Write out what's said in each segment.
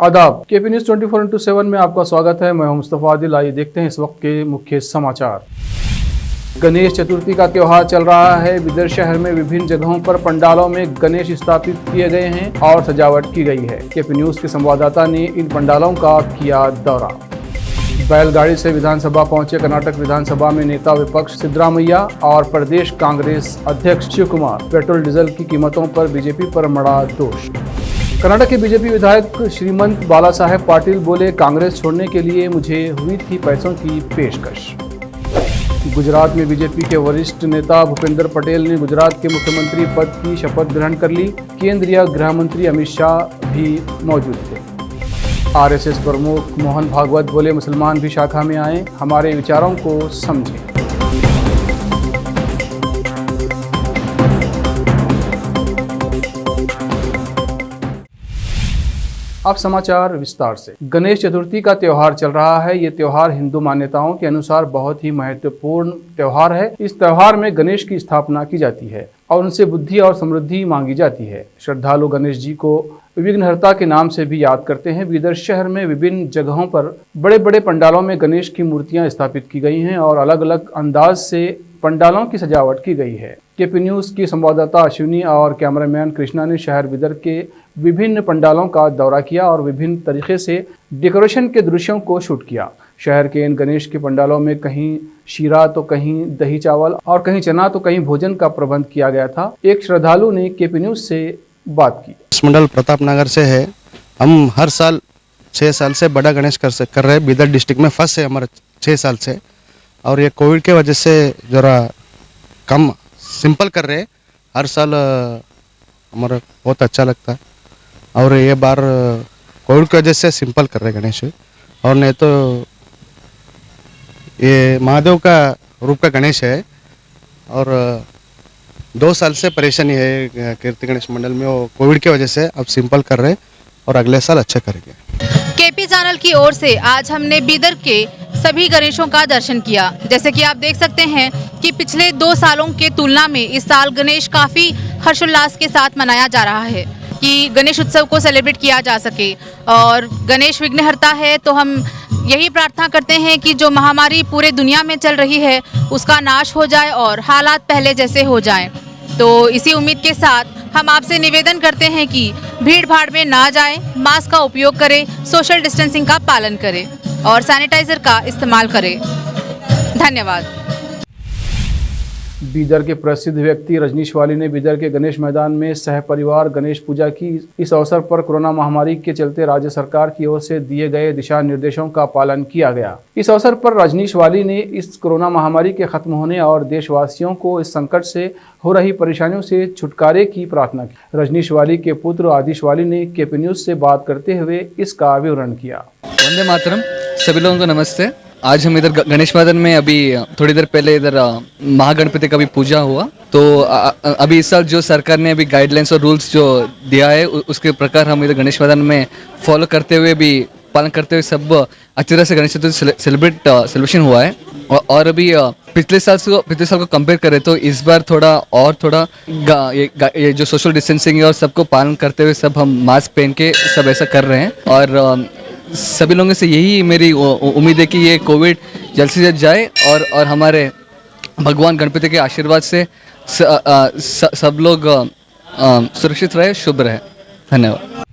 आदाब, KP news 24x7 में आपका स्वागत है। मैं हूं मुस्तफा आदिल। आइए देखते हैं इस वक्त के मुख्य समाचार। गणेश चतुर्थी का त्यौहार चल रहा है। बिदर शहर में विभिन्न जगहों पर पंडालों में गणेश स्थापित किए गए हैं और सजावट की गई है। केपी न्यूज के संवाददाता ने इन पंडालों का किया दौरा। बैलगाड़ी से विधानसभा पहुंचे कर्नाटक विधानसभा में नेता विपक्ष सिद्धरामैया और प्रदेश कांग्रेस अध्यक्ष शिव कुमार। पेट्रोल डीजल की कीमतों पर बीजेपी पर मढ़ा दोष। कर्नाटक के बीजेपी विधायक श्रीमंत बाला साहेब पाटिल बोले, कांग्रेस छोड़ने के लिए मुझे हुई थी पैसों की पेशकश। गुजरात में बीजेपी के वरिष्ठ नेता भूपेंद्र पटेल ने गुजरात के मुख्यमंत्री पद की शपथ ग्रहण कर ली। केंद्रीय गृह मंत्री अमित शाह भी मौजूद थे। आरएसएस प्रमुख मोहन भागवत बोले, मुसलमान भी शाखा में आए, हमारे विचारों को समझें। अब समाचार विस्तार से। गणेश चतुर्थी का त्योहार चल रहा है। ये त्योहार हिंदू मान्यताओं के अनुसार बहुत ही महत्वपूर्ण त्योहार है। इस त्योहार में गणेश की स्थापना की जाती है और उनसे बुद्धि और समृद्धि मांगी जाती है। श्रद्धालु गणेश जी को विघ्नहर्ता के नाम से भी याद करते हैं। बीदर शहर में विभिन्न जगहों पर बड़े बड़े पंडालों में गणेश की मूर्तियां स्थापित की गई हैं और अलग अलग अंदाज से पंडालों की सजावट की गई है। केपी न्यूज की संवाददाता अश्विनी और कैमरामैन कृष्णा ने शहर बिदर के विभिन्न पंडालों का दौरा किया और विभिन्न तरीके से डेकोरेशन के दृश्यों को शूट किया। शहर के इन गणेश के पंडालों में कहीं शीरा तो कहीं दही चावल और कहीं चना तो कहीं भोजन का प्रबंध किया गया था। एक श्रद्धालु ने केपी न्यूज से बात की। मंडल प्रताप नगर से है। हम हर साल 6 साल से बड़ा गणेश कर रहे हैं। बिदर डिस्ट्रिक्ट में फर्स्ट है हमारा 6 साल से, और ये कोविड के वजह से ज़रा कम सिंपल कर रहे हैं। हर साल हमारा बहुत अच्छा लगता है और ये बार कोविड की वजह से सिंपल कर रहे हैं गणेश। और नहीं तो ये महादेव का रूप का गणेश है और 2 साल से परेशानी है कीर्ति गणेश मंडल में। वो कोविड की वजह से अब सिंपल कर रहे हैं और अगले साल अच्छा करेंगे। केपी चैनल की ओर से आज हमने बीदर के सभी गणेशों का दर्शन किया। जैसे कि आप देख सकते हैं कि पिछले 2 सालों के तुलना में इस साल गणेश काफ़ी हर्षोल्लास के साथ मनाया जा रहा है कि गणेश उत्सव को सेलिब्रेट किया जा सके। और गणेश विघ्नहर्ता है तो हम यही प्रार्थना करते हैं कि जो महामारी पूरे दुनिया में चल रही है उसका नाश हो जाए और हालात पहले जैसे हो जाएं। तो इसी उम्मीद के साथ हम आपसे निवेदन करते हैं कि भीड़ भाड़ में ना जाएं, मास्क का उपयोग करें, सोशल डिस्टेंसिंग का पालन करें और सैनिटाइजर का इस्तेमाल करें। धन्यवाद। बीदर के प्रसिद्ध व्यक्ति रजनीश वाली ने बीदर के गणेश मैदान में सहपरिवार गणेश पूजा की। इस अवसर पर कोरोना महामारी के चलते राज्य सरकार की ओर से दिए गए दिशा निर्देशों का पालन किया गया। इस अवसर पर रजनीश वाली ने इस कोरोना महामारी के खत्म होने और देशवासियों को इस संकट से हो रही परेशानियों से छुटकारे की प्रार्थना की। रजनीश वाली के पुत्र आदिश वाली ने केपी न्यूज से बात करते हुए इसका विवरण किया। वंदे मातरम। सभी लोगों को नमस्ते। आज हम इधर गणेश मैदान में अभी थोड़ी देर पहले इधर महागणपति का भी पूजा हुआ। तो अभी इस साल जो सरकार ने अभी गाइडलाइंस और रूल्स जो दिया है उसके प्रकार हम इधर गणेश मैदान में फॉलो करते हुए भी पालन करते हुए सब अच्छी तरह से गणेश चतुर्थी सेलिब्रेशन हुआ है। और अभी पिछले साल को कंपेयर करें तो इस बार थोड़ा ये जो सोशल डिस्टेंसिंग है और सबको पालन करते हुए सब हम मास्क पहन के सब ऐसा कर रहे हैं। और सभी लोगों से यही मेरी उम्मीद है कि ये कोविड जल्द से जल्द जाए और हमारे भगवान गणपति के आशीर्वाद से सब लोग सुरक्षित रहे, शुभ रहे। धन्यवाद।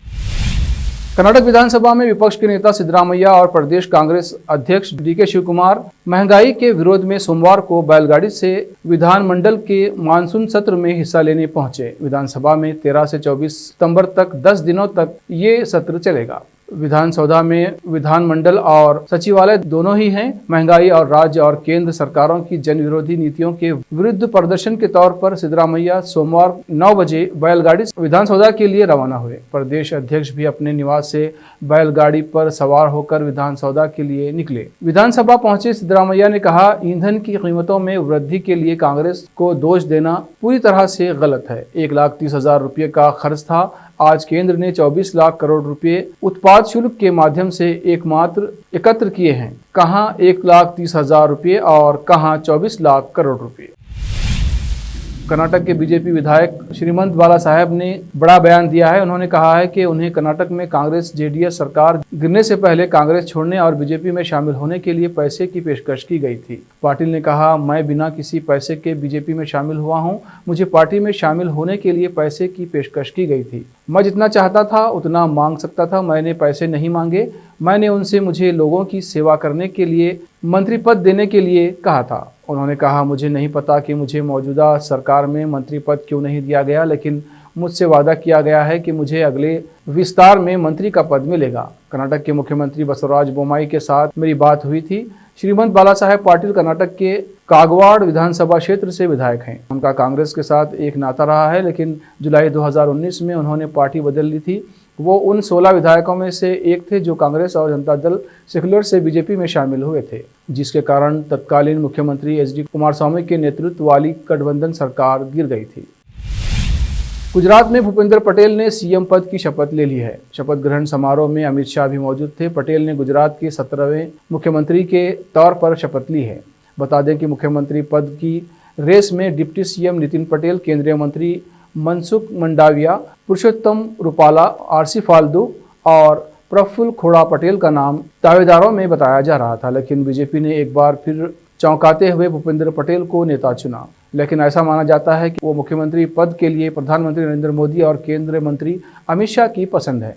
कर्नाटक विधानसभा में विपक्ष के नेता सिद्धरामैया और प्रदेश कांग्रेस अध्यक्ष डीके शिव कुमार महंगाई के विरोध में सोमवार को बैलगाड़ी से विधानमंडल के मानसून सत्र में हिस्सा लेने पहुंचे। विधानसभा में 13 से 24 सितंबर तक 10 दिनों तक ये सत्र चलेगा। विधानसौधा में विधानमंडल और सचिवालय दोनों ही हैं। महंगाई और राज्य और केंद्र सरकारों की जन विरोधी नीतियों के विरुद्ध प्रदर्शन के तौर पर सिद्धरामैया सोमवार 9 बजे बैलगाड़ी विधानसौधा के लिए रवाना हुए। प्रदेश अध्यक्ष भी अपने निवास से बैलगाड़ी पर सवार होकर विधानसौधा के लिए निकले। विधानसभा पहुंचे सिद्धरामैया ने कहा, ईंधन की कीमतों में वृद्धि के लिए कांग्रेस को दोष देना पूरी तरह से गलत है। 1,30,000 रुपये का खर्च था। आज केंद्र ने 24 लाख करोड़ रुपए उत्पाद शुल्क के माध्यम से एकत्र किए हैं। कहां 1,30,000 रुपये और कहां 24 लाख करोड़ रुपए। कर्नाटक के बीजेपी विधायक श्रीमंत बाला साहेब ने बड़ा बयान दिया है। उन्होंने कहा है कि उन्हें कर्नाटक में कांग्रेस जेडीएस सरकार गिरने से पहले कांग्रेस छोड़ने और बीजेपी में शामिल होने के लिए पैसे की पेशकश की गई थी। पाटिल ने कहा, मैं बिना किसी पैसे के बीजेपी में शामिल हुआ हूं। मुझे पार्टी में शामिल होने के लिए पैसे की पेशकश की गई थी। मैं जितना चाहता था उतना मांग सकता था। मैंने पैसे नहीं मांगे। मैंने उनसे मुझे लोगों की सेवा करने के लिए मंत्री पद देने के लिए कहा था। उन्होंने कहा, मुझे नहीं पता कि मुझे मौजूदा सरकार में मंत्री पद क्यों नहीं दिया गया, लेकिन मुझसे वादा किया गया है कि मुझे अगले विस्तार में मंत्री का पद मिलेगा। कर्नाटक के मुख्यमंत्री बसवराज बोम्माई के साथ मेरी बात हुई थी। श्रीमंत बाला साहेब पाटिल कर्नाटक के कागवाड़ विधानसभा क्षेत्र से विधायक हैं। उनका कांग्रेस के साथ एक नाता रहा है, लेकिन जुलाई 2019 में उन्होंने पार्टी बदल ली थी। वो उन 16 विधायकों में से एक थे जो कांग्रेस और जनता दल सेक्युलर से बीजेपी में शामिल हुए थे, जिसके कारण तत्कालीन मुख्यमंत्री एचडी कुमारस्वामी के नेतृत्व वाली गठबंधन सरकार गिर गई थी। गुजरात में भूपेंद्र पटेल ने सीएम पद की शपथ ले ली है। शपथ ग्रहण समारोह में अमित शाह भी मौजूद थे। पटेल ने गुजरात के 17वें मुख्यमंत्री के तौर पर शपथ ली है। बता दें कि मुख्यमंत्री पद की रेस में डिप्टी सीएम नितिन पटेल, केंद्रीय मंत्री मनसुख मंडाविया, पुरुषोत्तम रूपाला, आरसी फाल्गू और प्रफुल्ल खोड़ा पटेल का नाम दावेदारों में बताया जा रहा था, लेकिन बीजेपी ने एक बार फिर चौंकाते हुए भूपेंद्र पटेल को नेता चुना। लेकिन ऐसा माना जाता है कि वो मुख्यमंत्री पद के लिए प्रधानमंत्री नरेंद्र मोदी और केंद्रीय मंत्री अमित शाह की पसंद है।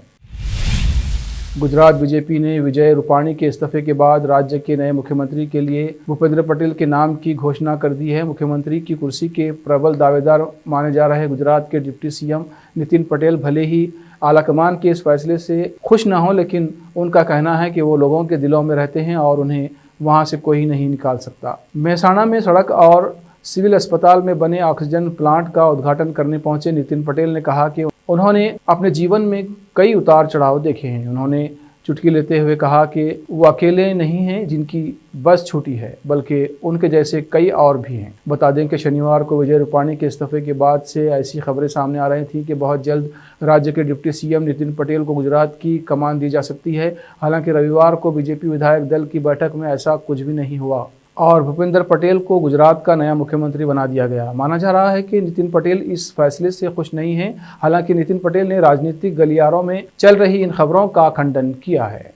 गुजरात बीजेपी ने विजय रूपाणी के इस्तीफे के बाद राज्य के नए मुख्यमंत्री के लिए भूपेंद्र पटेल के नाम की घोषणा कर दी है। मुख्यमंत्री की कुर्सी के प्रबल दावेदार माने जा रहे गुजरात के डिप्टी सीएम नितिन पटेल भले ही आलाकमान के इस फैसले से खुश न हो, लेकिन उनका कहना है कि वो लोगों के दिलों में रहते हैं और उन्हें वहां से कोई नहीं निकाल सकता। मेहसाणा में सड़क और सिविल अस्पताल में बने ऑक्सीजन प्लांट का उद्घाटन करने पहुंचे नितिन पटेल ने कहा कि उन्होंने अपने जीवन में कई उतार चढ़ाव देखे हैं। उन्होंने चुटकी लेते हुए कहा कि वो अकेले नहीं हैं जिनकी बस छूटी है, बल्कि उनके जैसे कई और भी हैं। बता दें कि शनिवार को विजय रूपाणी के इस्तीफे के बाद से ऐसी खबरें सामने आ रही थी कि बहुत जल्द राज्य के डिप्टी सीएम नितिन पटेल को गुजरात की कमान दी जा सकती है। हालांकि रविवार को बीजेपी विधायक दल की बैठक में ऐसा कुछ भी नहीं हुआ और भूपेंद्र पटेल को गुजरात का नया मुख्यमंत्री बना दिया गया। माना जा रहा है कि नितिन पटेल इस फैसले से खुश नहीं हैं। हालांकि नितिन पटेल ने राजनीतिक गलियारों में चल रही इन खबरों का खंडन किया है।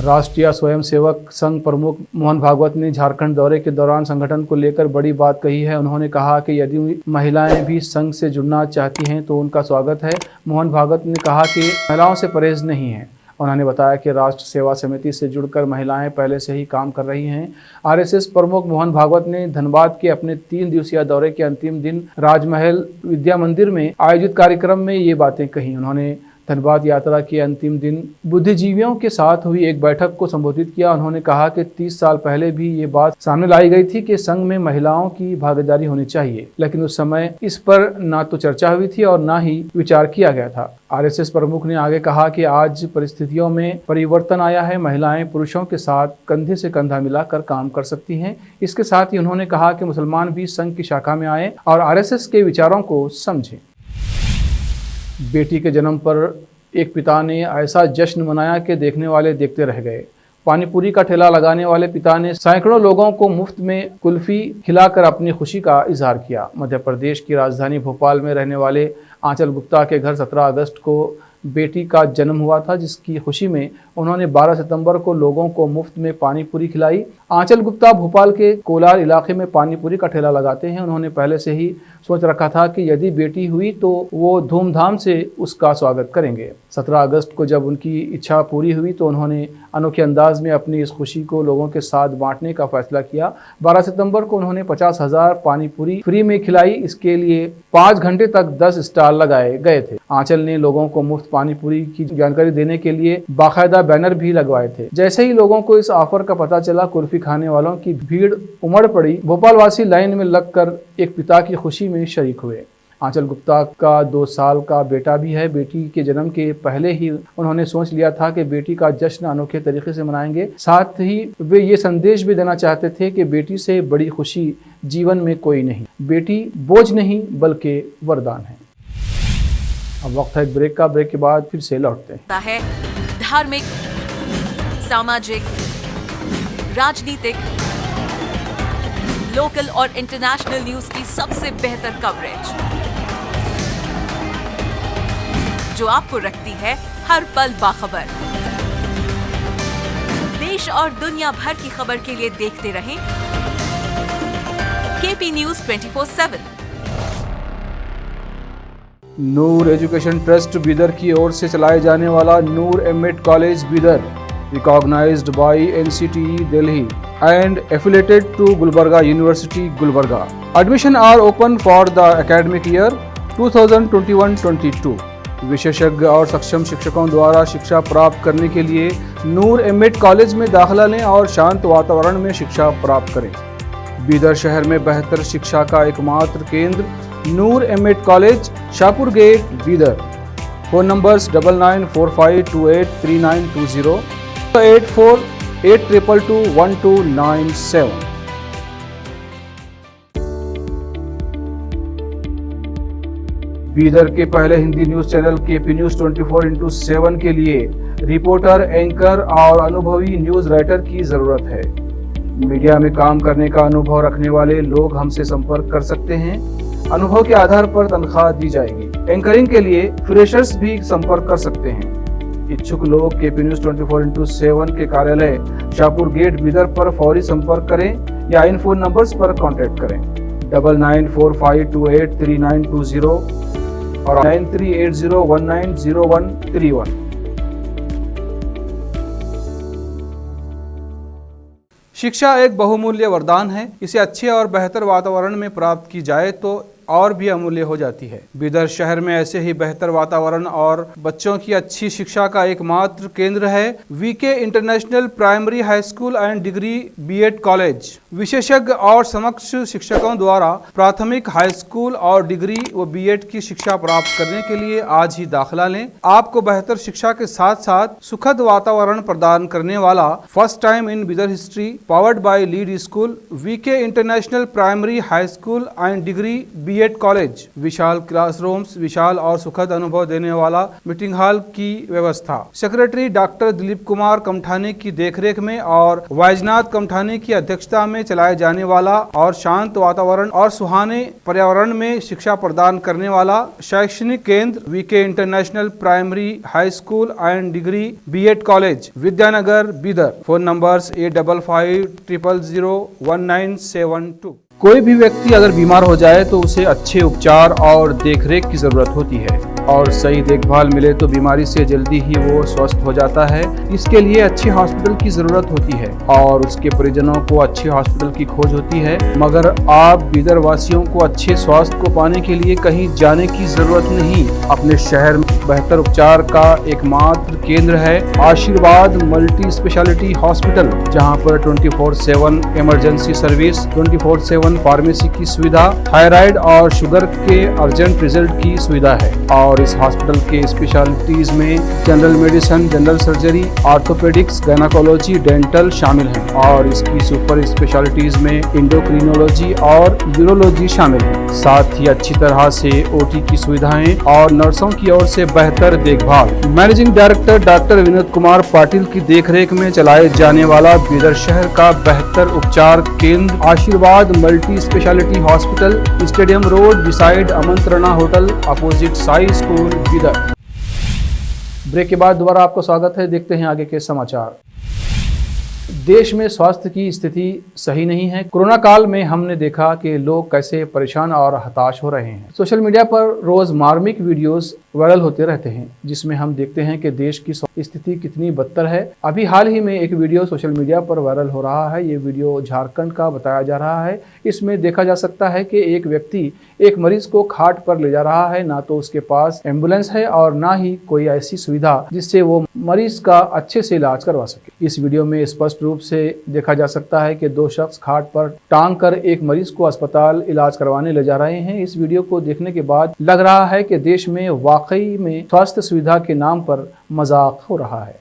राष्ट्रीय स्वयंसेवक संघ प्रमुख मोहन भागवत ने झारखंड दौरे के दौरान संगठन को लेकर बड़ी बात कही है। उन्होंने कहा कि यदि महिलाएं भी संघ से जुड़ना चाहती हैं तो उनका स्वागत है। मोहन भागवत ने कहा कि महिलाओं से परहेज नहीं है। उन्होंने बताया कि राष्ट्र सेवा समिति से जुड़कर महिलाएं पहले से ही काम कर रही हैं। आरएसएस प्रमुख मोहन भागवत ने धनबाद के अपने 3 दिवसीय दौरे के अंतिम दिन राजमहल विद्या मंदिर में आयोजित कार्यक्रम में ये बातें कही। उन्होंने धनबाद यात्रा के अंतिम दिन बुद्धिजीवियों के साथ हुई एक बैठक को संबोधित किया। उन्होंने कहा कि 30 साल पहले भी ये बात सामने लाई गई थी कि संघ में महिलाओं की भागीदारी होनी चाहिए, लेकिन उस समय इस पर ना तो चर्चा हुई थी और ना ही विचार किया गया था। आरएसएस प्रमुख ने आगे कहा कि आज परिस्थितियों में परिवर्तन आया है। महिलाएं पुरुषों के साथ कंधे से कंधा मिलाकर काम कर सकती हैं। इसके साथ ही उन्होंने कहा कि मुसलमान भी संघ की शाखा में आए और आरएसएस के विचारों को समझें। बेटी के जन्म पर एक पिता ने ऐसा जश्न मनाया कि देखने वाले देखते रह गए। पानीपुरी का ठेला लगाने वाले पिता ने सैकड़ों लोगों को मुफ्त में कुल्फी खिलाकर अपनी खुशी का इजहार किया। मध्य प्रदेश की राजधानी भोपाल में रहने वाले आंचल गुप्ता के घर 17 अगस्त को बेटी का जन्म हुआ था, जिसकी खुशी में उन्होंने 12 सितंबर को लोगों को मुफ्त में पानीपुरी खिलाई। आंचल गुप्ता भोपाल के कोलार इलाके में पानीपुरी का ठेला लगाते हैं। उन्होंने पहले से ही सोच रखा था कि यदि बेटी हुई तो वो धूमधाम से उसका स्वागत करेंगे। 17 अगस्त को जब उनकी इच्छा पूरी हुई तो उन्होंने अनोखे अंदाज में अपनी इस खुशी को लोगों के साथ बांटने का फैसला किया। 12 सितंबर को उन्होंने 50,000 पानीपुरी फ्री में खिलाई। इसके लिए 5 घंटे तक 10 स्टॉल लगाए गए थे। आंचल ने लोगों को मुफ्त पानीपुरी की जानकारी देने के लिए बाकायदा बैनर भी लगवाए थे। जैसे ही लोगों को इस ऑफर का पता चला, कुल्फी खाने वालों की भीड़ उमड़ पड़ी। भोपाल वासी लाइन में लगकर एक पिता की खुशी में शरीक हुए। आंचल गुप्ता का 2 साल का बेटा भी है। बेटी के जन्म के पहले ही उन्होंने सोच लिया था कि बेटी का जश्न अनोखे तरीके से मनाएंगे। साथ ही वे ये संदेश भी देना चाहते थे कि बेटी से बड़ी खुशी जीवन में कोई नहीं। बेटी बोझ नहीं बल्कि वरदान है। अब वक्त है एक ब्रेक का। ब्रेक के बाद फिर से लौटते हैं। धार्मिक, सामाजिक, राजनीतिक, लोकल और इंटरनेशनल न्यूज की सबसे बेहतर कवरेज जो आपको रखती है हर पल बाखबर। देश और दुनिया भर की खबर के लिए देखते रहें KP news 24/7। Noor education trust Bidar की ओर से चलाए जाने वाला Noor MEd college Bidar, recognized by NCTE Delhi and affiliated to Gulbarga University, Gulbarga. Admission are open for the academic year 2021-22. विशेषज्ञ और सक्षम शिक्षकों द्वारा शिक्षा प्राप्त करने के लिए नूर एमएड कॉलेज में दाखिला लें और शांत वातावरण में शिक्षा प्राप्त करें। बीदर शहर में बेहतर शिक्षा का एकमात्र केंद्र Noor MEd college, Shahpur gate, Bidar. Phone numbers 9945283920, 8482221297। Bidar के पहले Hindi news channel KP news 24/7 के लिए रिपोर्टर, एंकर और अनुभवी न्यूज राइटर की जरूरत है। मीडिया में काम करने का अनुभव रखने वाले लोग हमसे संपर्क कर सकते हैं। अनुभव के आधार पर तनख्वाह दी जाएगी। एंकरिंग के लिए फ्रेशर्स भी संपर्क कर सकते हैं। इच्छुक लोग केपी न्यूज 24/7 के कार्यालय शाहपुर गेट बीदर पर फौरी संपर्क करें या इन फोन नंबर्स पर कांटेक्ट करें 9945283920 और 9380190131। शिक्षा एक बहुमूल्य वरदान है। इसे अच्छे और बेहतर वातावरण में प्राप्त की जाए तो और भी अमूल्य हो जाती है। बीदर शहर में ऐसे ही बेहतर वातावरण और बच्चों की अच्छी शिक्षा का एकमात्र केंद्र है VK international primary high school and degree BEd college. विशेषज्ञ और समक्ष शिक्षकों द्वारा प्राथमिक, हाई स्कूल और डिग्री व बीएड की शिक्षा प्राप्त करने के लिए आज ही दाखिला लें। आपको बेहतर शिक्षा के साथ साथ सुखद वातावरण प्रदान करने वाला first time in Bidar history, powered by lead school, VK international primary high school and degree BEd college. विशाल क्लासरूम्स, विशाल और सुखद अनुभव देने वाला मीटिंग हॉल की व्यवस्था। सेक्रेटरी डॉक्टर दिलीप कुमार कमठाने की देखरेख में और वैजनाथ कमठाने की अध्यक्षता में चलाए जाने वाला और शांत वातावरण और सुहाने पर्यावरण में शिक्षा प्रदान करने वाला शैक्षणिक केंद्र VK international primary high school and degree BEd college, Vidyanagar, Bidar. Phone numbers 8550001972। कोई भी व्यक्ति अगर बीमार हो जाए तो उसे अच्छे उपचार और देखरेख की जरूरत होती है और सही देखभाल मिले तो बीमारी से जल्दी ही वो स्वस्थ हो जाता है। इसके लिए अच्छे हॉस्पिटल की जरूरत होती है और उसके परिजनों को अच्छे हॉस्पिटल की खोज होती है। मगर आप बीदर वासियों को अच्छे स्वास्थ्य को पाने के लिए कहीं जाने की जरूरत नहीं। अपने शहर में बेहतर उपचार का एकमात्र केंद्र है आशीर्वाद मल्टी स्पेशलिटी हॉस्पिटल, जहां पर 24/7 इमरजेंसी सर्विस, 24/7 फार्मेसी की सुविधा, थायराइड और शुगर के अर्जेंट रिजल्ट की सुविधा है। और इस हॉस्पिटल के स्पेशलिटीज में general medicine, general surgery, orthopaedics, gynaecology, dental शामिल हैं और इसकी सुपर स्पेशलिटीज में इंडोक्रिनोलॉजी और यूरोलॉजी शामिल है। साथ ही अच्छी तरह से ओटी की सुविधाएं और नर्सों की ओर से बेहतर देखभाल। Managing director doctor Vinod Kumar Patil की देखरेख में चलाए जाने वाला बीदर शहर का बेहतर उपचार केंद्र Ashirwad multi speciality hospital, stadium road beside Amantrana hotel, opposite Sai school, Bidar. Break के बाद दोबारा आपका स्वागत है। देखते हैं आगे के समाचार। देश में स्वास्थ्य की स्थिति सही नहीं है। कोरोना काल में हमने देखा कि लोग कैसे परेशान और हताश हो रहे हैं। सोशल मीडिया पर रोज मार्मिक वीडियोस वायरल होते रहते हैं जिसमें हम देखते हैं कि देश की स्थिति कितनी बदतर है। अभी हाल ही में एक वीडियो सोशल मीडिया पर वायरल हो रहा है। ये वीडियो झारखंड का बताया जा रहा है। इसमें देखा जा सकता है कि एक व्यक्ति एक मरीज को खाट पर ले जा रहा है। ना तो उसके पास एम्बुलेंस है और ना ही कोई ऐसी सुविधा जिससे वो मरीज का अच्छे से इलाज करवा सके। इस वीडियो में स्पष्ट रूप से देखा जा सकता है कि दो शख्स खाट पर टांग कर एक मरीज को अस्पताल इलाज करवाने ले जा रहे हैं। इस वीडियो को देखने के बाद लग रहा है कि देश में वाकई में स्वास्थ्य सुविधा के नाम पर मजाक हो रहा है।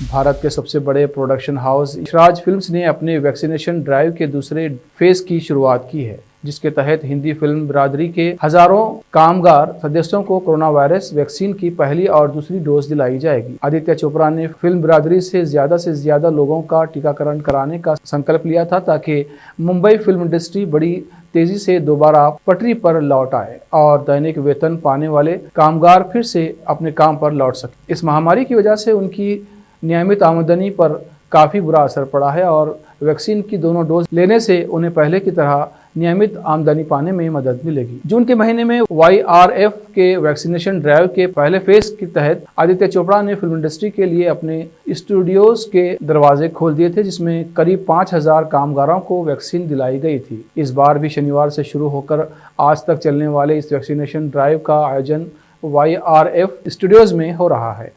भारत के सबसे बड़े प्रोडक्शन हाउस यशराज फिल्म्स ने अपने वैक्सीनेशन ड्राइव के दूसरे फेज की शुरुआत की है, जिसके तहत हिंदी फिल्म बिरादरी के हजारों कामगार सदस्यों को कोरोना वायरस वैक्सीन की पहली और दूसरी डोज दिलाई जाएगी। आदित्य चोपड़ा ने फिल्म बिरादरी से ज्यादा लोगों का टीकाकरण कराने का संकल्प लिया था, ताकि मुंबई फिल्म इंडस्ट्री बड़ी तेजी से दोबारा पटरी पर लौट आए और दैनिक वेतन पाने वाले कामगार फिर से अपने काम पर लौट सके। इस महामारी की वजह से उनकी नियमित आमदनी पर काफ़ी बुरा असर पड़ा है और वैक्सीन की दोनों डोज लेने से उन्हें पहले की तरह नियमित आमदनी पाने में मदद मिलेगी। जून के महीने में YRF के वैक्सीनेशन ड्राइव के पहले फेज के तहत आदित्य चोपड़ा ने फिल्म इंडस्ट्री के लिए अपने स्टूडियोज के दरवाजे खोल दिए थे, जिसमें करीब 5000 कामगारों को वैक्सीन दिलाई गई थी। इस बार भी शनिवार से शुरू होकर आज तक चलने वाले इस वैक्सीनेशन ड्राइव का आयोजन YRF स्टूडियोज में हो रहा है।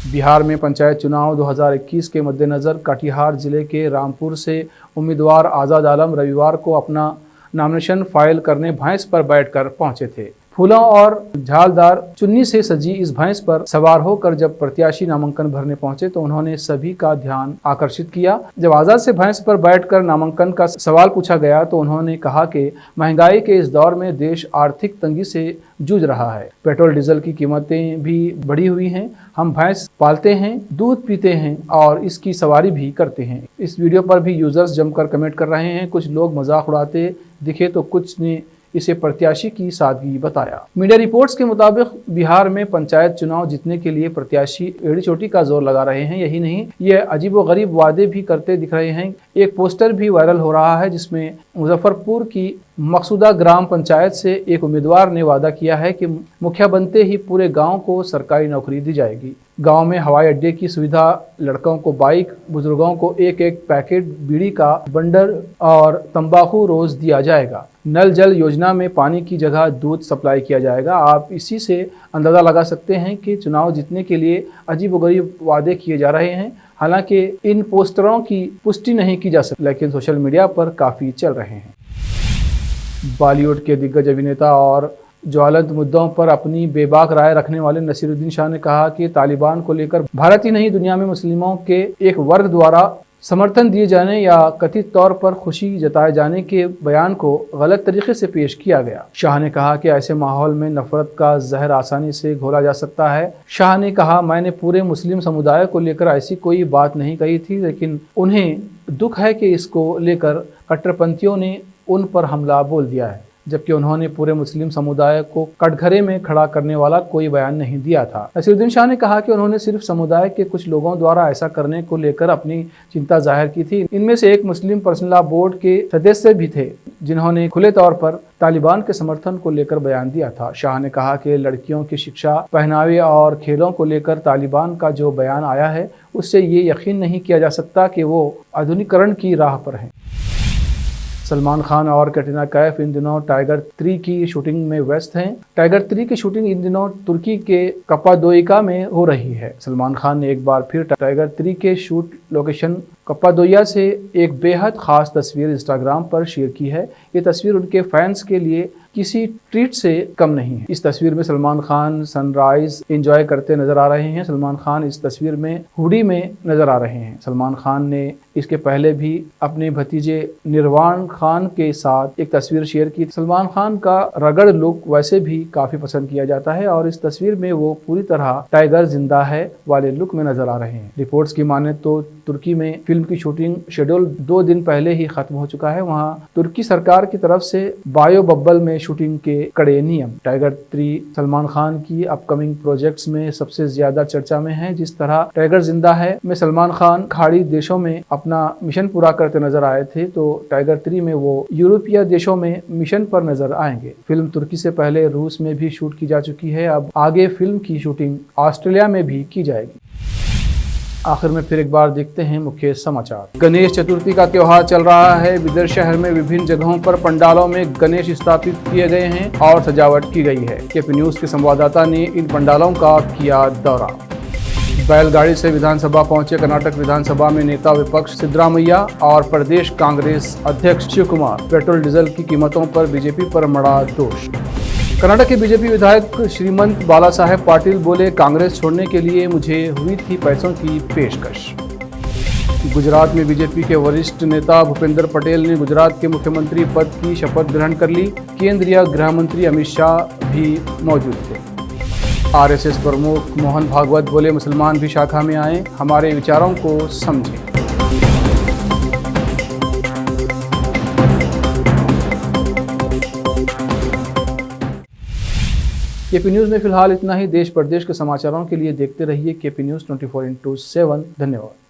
बिहार में पंचायत चुनाव 2021 के मद्देनज़र कटिहार जिले के रामपुर से उम्मीदवार आज़ाद आलम रविवार को अपना नामिनेशन फाइल करने भैंस पर बैठकर पहुंचे थे। फूलों और झालदार चुन्नी से सजी इस भैंस पर सवार होकर जब प्रत्याशी नामांकन भरने पहुंचे तो उन्होंने सभी का ध्यान आकर्षित किया। जब आज़ाद से भैंस पर बैठकर नामांकन का सवाल पूछा गया तो उन्होंने कहा कि महंगाई के इस दौर में देश आर्थिक तंगी से जूझ रहा है। पेट्रोल डीजल की कीमतें भी बढ़ी हुई हैं। हम भैंस पालते हैं, दूध पीते हैं और इसकी सवारी भी करते हैं। इस वीडियो पर भी यूजर्स जमकर कमेंट कर रहे हैं। कुछ लोग मजाक उड़ाते दिखे तो कुछ ने इसे प्रत्याशी की सादगी बताया। मीडिया रिपोर्ट्स के मुताबिक बिहार में पंचायत चुनाव जीतने के लिए प्रत्याशी एड़ी चोटी का जोर लगा रहे हैं। यही नहीं, ये अजीबोगरीब वादे भी करते दिख रहे हैं। एक पोस्टर भी वायरल हो रहा है जिसमें मुजफ्फरपुर की मकसूदा ग्राम पंचायत से एक उम्मीदवार ने वादा किया है कि मुखिया बनते ही पूरे गांव को सरकारी नौकरी दी जाएगी। गांव में हवाई अड्डे की सुविधा, लड़कों को बाइक, बुजुर्गों को एक पैकेट बीड़ी का बंडल और तंबाकू रोज दिया जाएगा। नल जल योजना में पानी की जगह दूध सप्लाई किया जाएगा। आप इसी से अंदाज़ा लगा सकते हैं कि चुनाव जीतने के लिए अजीबोगरीब वादे किए जा रहे हैं। हालांकि इन पोस्टरों की पुष्टि नहीं की जा सकती, लेकिन सोशल मीडिया पर काफ़ी चल रहे हैं। बॉलीवुड के दिग्गज अभिनेता और ज्वलंत मुद्दों पर अपनी बेबाक राय रखने वाले नसीरुद्दीन शाह ने कहा कि तालिबान को लेकर भारत ही नहीं दुनिया में मुस्लिमों के एक वर्ग द्वारा समर्थन दिए जाने या कथित तौर पर खुशी जताए जाने के बयान को गलत तरीके से पेश किया गया। शाह ने कहा कि ऐसे माहौल में नफरत का जहर आसानी से घोला जा सकता है। शाह ने कहा, मैंने पूरे मुस्लिम समुदाय को लेकर ऐसी कोई बात नहीं कही थी, लेकिन उन्हें दुख है कि इसको लेकर कट्टरपंथियों ने उन पर हमला बोल दिया है, जबकि उन्होंने पूरे मुस्लिम समुदाय को कटघरे में खड़ा करने वाला कोई बयान नहीं दिया था। नसीरुद्दीन शाह ने कहा कि उन्होंने सिर्फ समुदाय के कुछ लोगों द्वारा ऐसा करने को लेकर अपनी चिंता जाहिर की थी। इनमें से एक मुस्लिम पर्सनल लॉ बोर्ड के सदस्य भी थे, जिन्होंने खुले तौर पर तालिबान के समर्थन को लेकर बयान दिया था। शाह ने कहा कि लड़कियों की शिक्षा, पहनावे और खेलों को लेकर तालिबान का जो बयान आया है, उससे ये यकीन नहीं किया जा सकता कि वो आधुनिकीकरण की राह पर हैं। सलमान खान और कैटरीना कैफ इन दिनों टाइगर 3 की शूटिंग में व्यस्त हैं। टाइगर 3 की शूटिंग इन दिनों तुर्की के कप्पादोइका में हो रही है। सलमान खान ने एक बार फिर टाइगर 3 के शूट लोकेशन कप्पादोइया से एक बेहद खास तस्वीर इंस्टाग्राम पर शेयर की है। ये तस्वीर उनके फैंस के लिए किसी ट्रीट से कम नहीं है। इस तस्वीर में सलमान खान सनराइज एंजॉय करते नजर आ रहे हैं। सलमान खान इस तस्वीर में हुडी में नजर आ रहे हैं। सलमान खान ने इसके पहले भी अपने भतीजे निर्वाण खान के साथ एक तस्वीर शेयर की। सलमान खान का रगड़ लुक वैसे भी काफी पसंद किया जाता है और इस तस्वीर में वो पूरी तरह टाइगर जिंदा है वाले लुक में नजर आ रहे हैं। रिपोर्ट्स की माने तो तुर्की में फिल्म की शूटिंग शेड्यूल 2 दिन पहले ही खत्म हो चुका है। वहाँ तुर्की सरकार की तरफ से बायो बब्बल में शूटिंग के कड़े नियम। टाइगर 3 सलमान खान की अपकमिंग प्रोजेक्ट्स में सबसे ज्यादा चर्चा में है। जिस तरह टाइगर जिंदा है में सलमान खान खाड़ी देशों में अपना मिशन पूरा करते नजर आए थे, तो टाइगर 3 में वो यूरोपीय देशों में मिशन पर नजर आएंगे। फिल्म तुर्की से पहले रूस में भी शूट की जा चुकी है। अब आगे फिल्म की शूटिंग ऑस्ट्रेलिया में भी की जाएगी। आखिर में फिर एक बार देखते हैं मुख्य समाचार। गणेश चतुर्थी का त्योहार चल रहा है। बिदर शहर में विभिन्न जगहों पर पंडालों में गणेश स्थापित किए गए हैं और सजावट की गई है। केपी न्यूज के संवाददाता ने इन पंडालों का किया दौरा। बैलगाड़ी से विधानसभा पहुंचे कर्नाटक विधानसभा में नेता विपक्ष सिद्धरामैया और प्रदेश कांग्रेस अध्यक्ष शिव कुमार। पेट्रोल डीजल की कीमतों पर बीजेपी पर मढ़ा दोष। कर्नाटक के बीजेपी विधायक श्रीमंत बाला साहेब पाटिल बोले, कांग्रेस छोड़ने के लिए मुझे हुई थी पैसों की पेशकश। गुजरात में बीजेपी के वरिष्ठ नेता भूपेंद्र पटेल ने गुजरात के मुख्यमंत्री पद की शपथ ग्रहण कर ली। केंद्रीय गृह मंत्री अमित शाह भी मौजूद थे। आरएसएस प्रमुख मोहन भागवत बोले, मुसलमान भी शाखा में आए, हमारे विचारों को समझें। केपी न्यूज़ में फिलहाल इतना ही। देश प्रदेश के समाचारों के लिए देखते रहिए केपी न्यूज़ 24/7। धन्यवाद।